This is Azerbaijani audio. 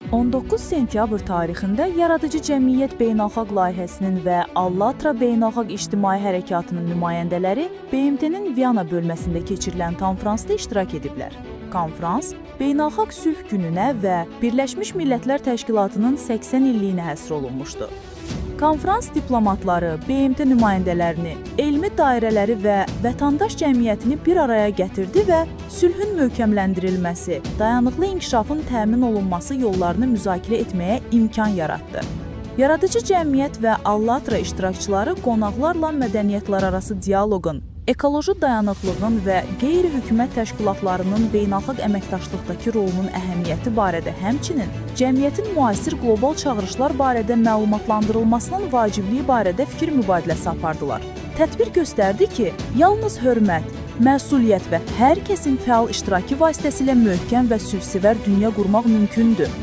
19 sentyabr tarixində Yaradıcı Cəmiyyət Beynəlxalq Layihəsinin və Allatra Beynəlxalq İctimai Hərəkatının nümayəndələri BMT-nin Viyana bölməsində keçirilən konfransda iştirak ediblər. Konfrans, Beynəlxalq Sülh Gününə və Birləşmiş Millətlər Təşkilatının 80 illiyinə həsr olunmuşdu. Konfrans diplomatları, BMT nümayəndələrini, elmi dairələri və vətəndaş cəmiyyətini bir araya gətirdi və sülhün möhkəmləndirilməsi, dayanıqlı inkişafın təmin olunması yollarını müzakirə etməyə imkan yaratdı. Yaradıcı cəmiyyət və Allatra iştirakçıları qonaqlarla mədəniyyətlərarası dialoqun, ekoloji dayanıqlığın və qeyri-hökumət təşkilatlarının beynəlxalq əməkdaşlıqdakı rolunun əhəmiyyəti barədə, həmçinin cəmiyyətin müasir qlobal çağırışlar barədə məlumatlandırılmasının vacibliyi barədə fikir mübadiləsi apardılar. Tədbir göstərdi ki, yalnız hörmət, məsuliyyət və hər kəsin fəal iştirakı vasitəsilə möhkəm və sülhsevər dünya qurmaq mümkündür.